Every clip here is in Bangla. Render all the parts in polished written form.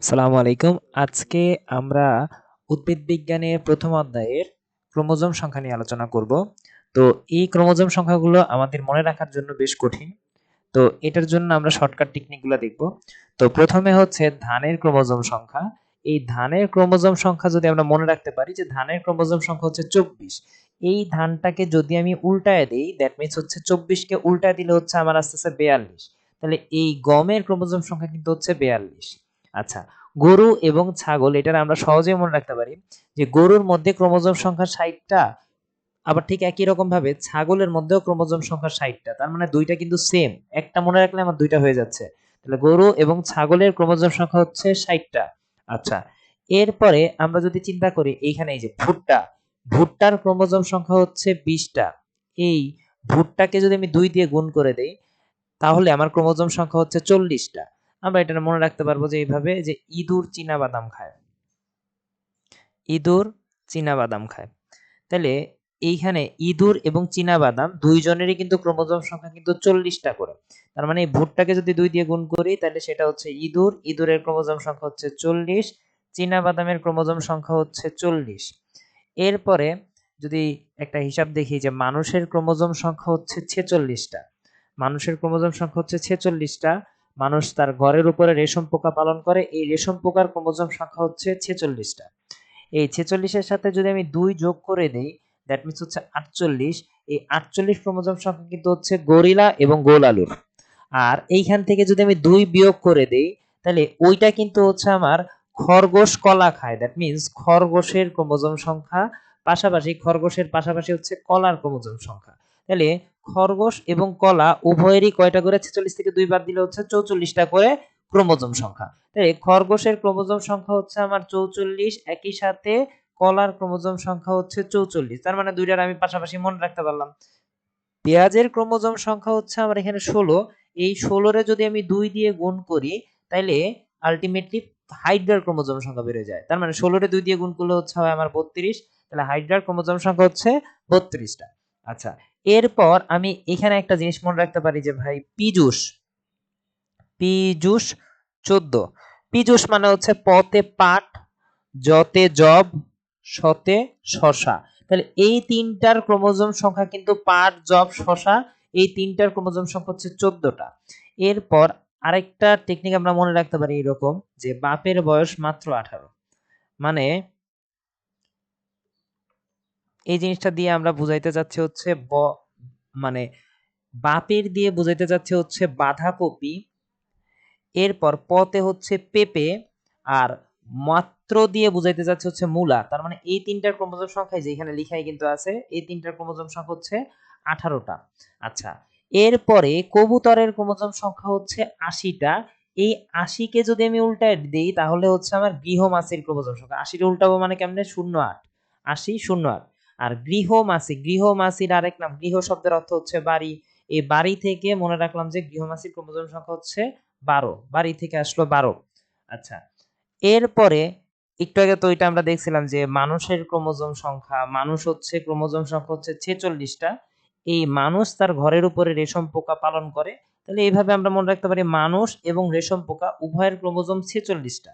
আসসালামু আলাইকুম। আজকে আমরা উদ্ভিদ বিজ্ঞানের প্রথম অধ্যায়ের ক্রোমোজোম সংখ্যা নিয়ে আলোচনা করব। তো এই ক্রোমোজোম সংখ্যাগুলো আমাদের মনে রাখার জন্য বেশ কঠিন। তো এটার জন্য আমরা শর্টকাট টেকনিকগুলো দেখব। তো প্রথমে হচ্ছে ধানের ক্রোমোজোম সংখ্যা। এই ধানের ক্রোমোজোম সংখ্যা যদি আমরা মনে রাখতে পারি যে ধানের ক্রোমোজোম সংখ্যা হচ্ছে 24। এই ধানটাকে যদি আমি উল্টায় দেই দ্যাট মিনস হচ্ছে 24 কে উল্টায় দিলে হচ্ছে আমার আসতেছে 42। তাহলে এই গমের ক্রোমোজোম সংখ্যা কিন্তু হচ্ছে 42। আচ্ছা, গরু এবং ছাগল এটার আমরা সহজেই মনে রাখতে পারি যে গরুর মধ্যে ক্রোমোজোম সংখ্যা 60টা, আবার ঠিক একই রকম ভাবে ছাগলের মধ্যেও ক্রোমোজোম সংখ্যা 60টা। তার মানে দুইটা কিন্তু সেম, একটা মনে রাখলে আমার দুইটা হয়ে যাচ্ছে। তাহলে গরু এবং ছাগলের ক্রোমোজোম সংখ্যা হচ্ছে 60টা। আচ্ছা, এরপরে আমরা যদি চিন্তা করি এইখানে এই যে ভুট্টা, ভুট্টার ক্রোমোজোম সংখ্যা হচ্ছে 20টা। এই ভুট্টাকে যদি আমি 2 দিয়ে গুণ করে দেই তাহলে আমার ক্রোমোজোম সংখ্যা হচ্ছে 40টা। আমরা এটা মনে রাখতে পারবো যে এইভাবে যে ইঁদুর চীনা বাদাম খায়, ইঁদুর চীনা বাদাম খায়। তাহলে এইখানে ইঁদুর এবং চীনা বাদাম দুইজনেরই কিন্তু ক্রোমোজোম সংখ্যা কিন্তু 40টা করে। তার মানে এই ভুট্টাকে যদি 2 দিয়ে গুণ করি তাহলে সেটা হচ্ছে ইঁদুর, ইঁদুরের ক্রোমোজোম সংখ্যা হচ্ছে 40, চীনা বাদামের ক্রোমোজোম সংখ্যা হচ্ছে 40। এরপরে যদি একটা হিসাব দেখি যে মানুষের ক্রোমোজোম সংখ্যা হচ্ছে 46টা। মানুষের ক্রোমোজোম সংখ্যা হচ্ছে 46টা। মানুষ তার ঘরের উপরে রেশম পোকা পালন করে, এই রেশম পোকার ক্রোমোজোম সংখ্যা হচ্ছে 46টা। এই 46 এর সাথে যদি আমি 2 যোগ করে দেই দ্যাট মিন্স হচ্ছে 48। এই 48 ক্রোমোজোম সংখ্যা কিন্তু হচ্ছে গরিলা এবং গোল আলুর। আর এইখান থেকে যদি আমি 2 বিয়োগ করে দেই তাহলে ওইটা কিন্তু হচ্ছে আমার খরগোশ কলা খায়। দ্যাট মিন্স খরগোশের ক্রোমোজোম সংখ্যা পাশাপাশি খরগোশের পাশাপাশি হচ্ছে কলার ক্রোমোজোম সংখ্যা। তাহলে খরগোশ এবং কলা উভয়েরই কয়টা করে 46 থেকে 2 বাদ দিলে হচ্ছে 44টা করে ক্রোমোজোম সংখ্যা। তাই খরগোশের ক্রোমোজোম সংখ্যা হচ্ছে আমার 44, একই সাথে কলার ক্রোমোজোম সংখ্যা হচ্ছে 44। তার মানে দুইটার আমি পাশাপাশি মনে রাখতে পারলাম। পেঁয়াজের ক্রোমোজোম সংখ্যা হচ্ছে আমার এখানে 16। এই 16 রে যদি আমি 2 দিয়ে গুণ করি তাইলে আলটিমেটলি হাইড্রার ক্রোমোজোম সংখ্যা বেড়ে যায়। তার মানে 16 রে 2 দিয়ে গুণ করলে হচ্ছে হয় আমার 32। তাহলে হাইড্রার ক্রোমোজোম সংখ্যা হচ্ছে 32টা। আচ্ছা, এরপর আমি এখানে একটা জিনিস মনে রাখতে পারি যে ভাই পীযূষ, পীযূষ 14। পীযূষ মানে হচ্ছে পতে পাট, জতে জব, শতে শশা। তাহলে এই তিনটার ক্রোমোজোম সংখ্যা কিন্তু পাট, জব, শশা, এই তিনটার ক্রোমোজোম সংখ্যা হচ্ছে 14টা। এরপর আরেকটা টেকনিক আমরা মনে রাখতে পারি এরকম যে বাপের বয়স মাত্র 18। মানে এই জিনিসটা দিয়ে আমরা বুঝাইতে চাচ্ছি হচ্ছে মানে বাপের দিয়ে বুঝাইতে চাচ্ছি হচ্ছে বাঁধাকপি, এরপর পতে হচ্ছে পেঁপে, আর মাত্র দিয়ে বুঝাইতে যাচ্ছে হচ্ছে মূলা। তার মানে এই তিনটার ক্রোমোজোম সংখ্যা যে এখানে লিখাই কিন্তু আছে, এই তিনটার ক্রোমোজোম সংখ্যা হচ্ছে 18টা। আচ্ছা, এরপরে কবুতরের ক্রোমোজোম সংখ্যা হচ্ছে 80টা। এই 80কে যদি আমি উল্টায় দিই তাহলে হচ্ছে আমার গৃহমাছির ক্রোমোজোম সংখ্যা। 80 উল্টাবো মানে কেমনে? 08, 80 08। আর গৃহমাছি, গৃহমাছির আরেক নাম, গৃহ শব্দের অর্থ হচ্ছে বাড়ি। এই বাড়ি থেকে মনে রাখলাম যে গৃহমাছির ক্রোমোজোম সংখ্যা হচ্ছে 12, বাড়ি থেকে আসলো 12। আচ্ছা, এরপরে একটু আগে তো এটা আমরা দেখছিলাম যে মানুষের ক্রোমোজোম সংখ্যা, মানুষ হচ্ছে ক্রোমোজোম সংখ্যা হচ্ছে 46টা। এই মানুষ তার ঘরের উপরে রেশম পোকা পালন করে। তাহলে এইভাবে আমরা মনে রাখতে পারি মানুষ এবং রেশম পোকা উভয়ের ক্রোমোজোম 46টা।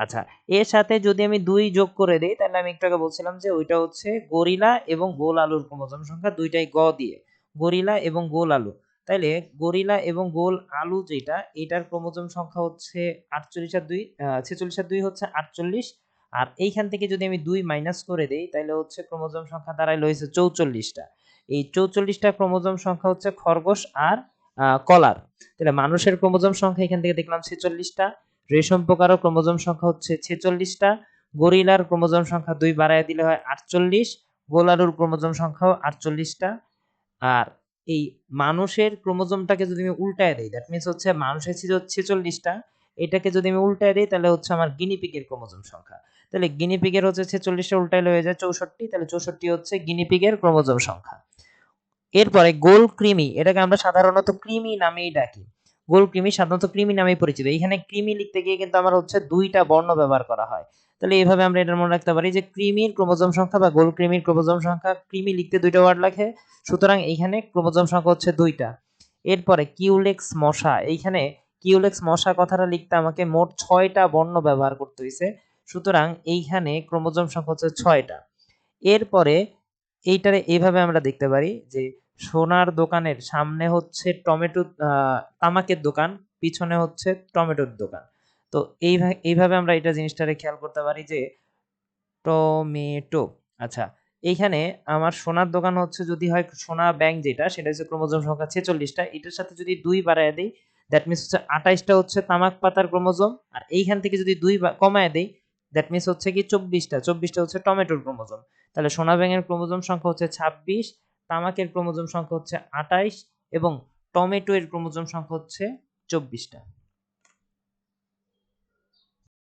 আচ্ছা, এর সাথে যদি আমি 2 যোগ করে দেই তাহলে আমি একটু আগে বলছিলাম যে ওইটা হচ্ছে গরিলা এবং গোল আলুর ক্রোমোজোম সংখ্যা, দুইটাই গ দিয়ে, গরিলা এবং গোল আলু। তাইলে গরিলা এবং গোল আলু যেটা, এটার ক্রোমোজোম সংখ্যা হচ্ছে 48 আর 2 46 আর 2 হচ্ছে 48। আর এইখান থেকে যদি আমি 2 মাইনাস করে দেই তাহলে হচ্ছে ক্রোমোজোম সংখ্যা দাঁড়াইলো হইছে 44টা। এই 44টা ক্রোমোজোম সংখ্যা হচ্ছে খরগোশ আর কলার। তাহলে মানুষের ক্রোমোজোম সংখ্যা এখান থেকে দেখলাম 46টা, রেশম পোকারও ক্রোমোজোম সংখ্যা হচ্ছে 46টা, গরিলার ক্রোমোজোম সংখ্যা 2 বাড়ায় দিলে হয় 48, গোলারুর ক্রোমোজোম সংখ্যাও 48টা। আর এই মানুষের ক্রোমোজোমটাকে যদি আমি উল্টায় দেই দ্যাট মিন্স হচ্ছে মানুষের ছিল 46টা, এটাকে যদি আমি উল্টায় দিই তাহলে হচ্ছে আমার গিনিপিগের ক্রোমোজোম সংখ্যা। তাহলে গিনিপিগের হচ্ছে 46টা উল্টাইলে হয়ে যায় 64, তাহলে 64 হচ্ছে গিনিপিগের ক্রোমোজোম সংখ্যা। এরপরে গোল কৃমি, এটাকে আমরা সাধারণত কৃমি নামেই ডাকি। গোল কৃমি সাধারণত কৃমি নামেই পরিচিত। এখানে কৃমি লিখতে গিয়ে কিন্তু আমার হচ্ছে 2টা বর্ণ ব্যবহার করা হয়। তাহলে এইভাবে আমরা এটা মনে রাখতে পারি যে কৃমির ক্রোমোজোম সংখ্যা বা গোল কৃমির ক্রোমোজোম সংখ্যা, কৃমি লিখতে 2টা ওয়ার্ড লাগে, সুতরাং এইখানে ক্রোমোজোম সংখ্যা হচ্ছে 2টা। এরপরে কিউলেক্স মশা, এইখানে কিউলেক্স মশা কথাটা লিখতে আমাকে মোট 6টা বর্ণ ব্যবহার করতে হয়েছে। সুতরাং এইখানে ক্রোমোজোম সংখ্যা হচ্ছে 6টা। এরপরে এইটারে এইভাবে আমরা দেখতে পারি যে সোনার দোকানের সামনে হচ্ছে টমেটো তামাকের দোকান, পিছনে হচ্ছে টমেটোর দোকান। তো এইভাবে আমরা এটা জিনিসটারে খেয়াল করতে পারি যে টমেটো। আচ্ছা, এইখানে আমার সোনার দোকান হচ্ছে যদি হয় সোনা ব্যাংক যেটা সেটা হচ্ছে ক্রোমোজোম সংখ্যা 46টা। এটার সাথে যদি 2 বাড়ায় দেই দ্যাট মিনস হচ্ছে 28টা হচ্ছে তামাক পাতার ক্রোমোজোম, আর এইখান থেকে যদি 2 কমায় দেই দ্যাট মিনস হচ্ছে কি 24টা। 24টা হচ্ছে টমেটোর ক্রোমোজোম। তাহলে সোনা ব্যাঙের ক্রোমোজোম সংখ্যা হচ্ছে 26, তামাকের ক্রোমোজোম সংখ্যা হচ্ছে 28 এবং টমেটো এর ক্রোমোজোম সংখ্যা হচ্ছে 24টা।